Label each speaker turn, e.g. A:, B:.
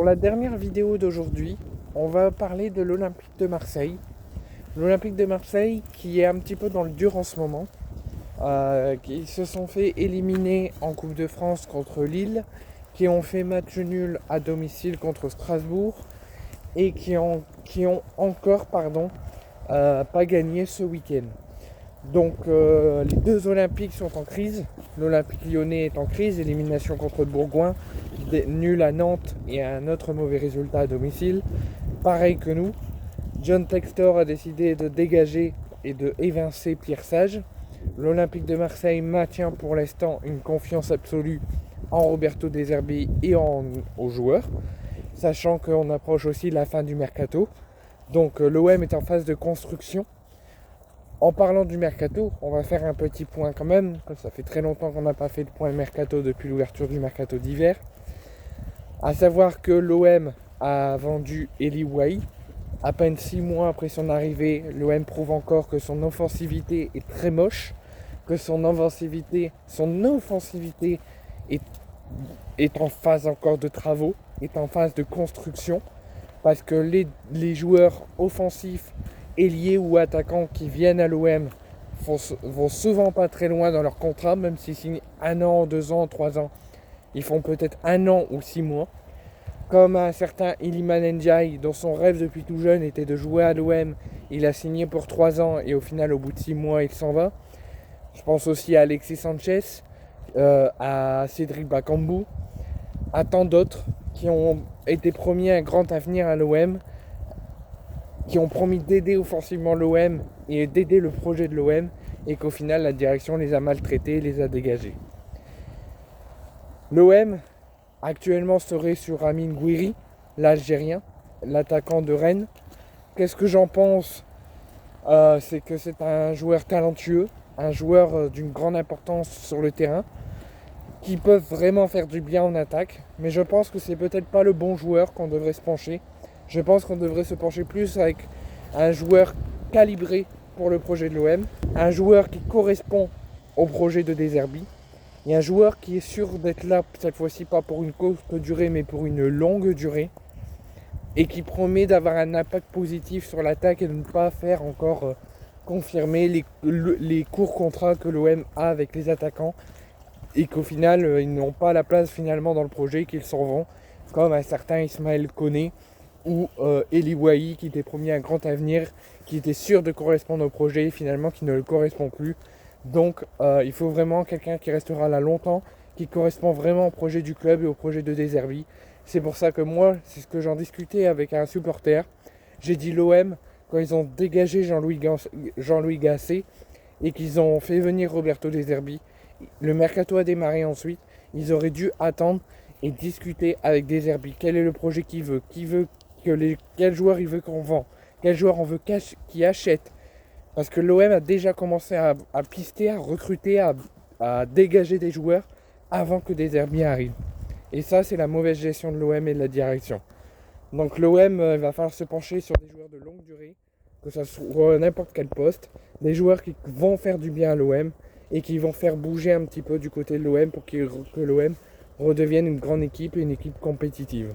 A: Pour la dernière vidéo d'aujourd'hui, on va parler de l'Olympique de Marseille. L'Olympique de Marseille qui est un petit peu dans le dur en ce moment. Qui se sont fait éliminer en Coupe de France contre Lille, qui ont fait match nul à domicile contre Strasbourg et qui ont encore pas gagné ce week-end. Donc les deux Olympiques sont en crise. L'Olympique lyonnais est en crise, élimination contre Bourgoin, nul à Nantes et un autre mauvais résultat à domicile. Pareil que nous, John Textor a décidé de dégager et de évincer Pierre Sage. L'Olympique de Marseille maintient pour l'instant une confiance absolue en Roberto De Zerbi et aux joueurs, sachant qu'on approche aussi la fin du mercato. Donc l'OM est en phase de construction. En parlant du mercato, on va faire un petit point quand même, comme ça fait très longtemps qu'on n'a pas fait de point mercato depuis l'ouverture du mercato d'hiver. À savoir que l'OM a vendu Eli Wahi. À peine 6 mois après son arrivée, l'OM prouve encore que son offensivité est très moche, que son offensivité est en phase encore de travaux, est en phase de construction, parce que les joueurs offensifs, ailiers ou attaquants qui viennent à l'OM vont souvent pas très loin dans leur contrat, même s'ils signent 1 an, 2 ans, 3 ans, ils font peut-être 1 an ou 6 mois. Comme un certain Iliman Ndiaye, dont son rêve depuis tout jeune était de jouer à l'OM, il a signé pour 3 ans et au final, au bout de 6 mois, il s'en va. Je pense aussi à Alexis Sanchez, à Cédric Bakambu, à tant d'autres qui ont été promis un grand avenir à l'OM, qui ont promis d'aider offensivement l'OM et d'aider le projet de l'OM, et qu'au final, la direction les a maltraités et les a dégagés. L'OM actuellement serait sur Amin Gouiri, l'Algérien, l'attaquant de Rennes. Qu'est-ce que j'en pense ? C'est que c'est un joueur talentueux, un joueur d'une grande importance sur le terrain, qui peut vraiment faire du bien en attaque. Mais je pense que c'est peut-être pas le bon joueur qu'on devrait se pencher. Je pense qu'on devrait se pencher plus avec un joueur calibré pour le projet de l'OM, un joueur qui correspond au projet de De Zerbi. Il y a un joueur qui est sûr d'être là, cette fois-ci pas pour une courte durée, mais pour une longue durée. Et qui promet d'avoir un impact positif sur l'attaque et de ne pas faire encore confirmer les courts contrats que l'OM a avec les attaquants. Et qu'au final, ils n'ont pas la place finalement dans le projet, qu'ils s'en vont. Comme un certain Ismaël Koné ou Eli Wahi qui était promis un grand avenir, qui était sûr de correspondre au projet, finalement qui ne le correspond plus. Donc il faut vraiment quelqu'un qui restera là longtemps, qui correspond vraiment au projet du club et au projet de De Zerbi. C'est pour ça que moi, c'est ce que j'en discutais avec un supporter. J'ai dit l'OM, quand ils ont dégagé Jean-Louis Gasset et qu'ils ont fait venir Roberto De Zerbi, le mercato a démarré ensuite, ils auraient dû attendre et discuter avec De Zerbi. Quel est le projet qu'il veut, quel joueur il veut qu'on vend, quel joueur on veut qui achète. Parce que l'OM a déjà commencé à pister, à recruter, à dégager des joueurs avant que De Zerbi arrive. Et ça, c'est la mauvaise gestion de l'OM et de la direction. Donc l'OM va falloir se pencher sur des joueurs de longue durée, que ce soit n'importe quel poste, des joueurs qui vont faire du bien à l'OM et qui vont faire bouger un petit peu du côté de l'OM pour que l'OM redevienne une grande équipe et une équipe compétitive.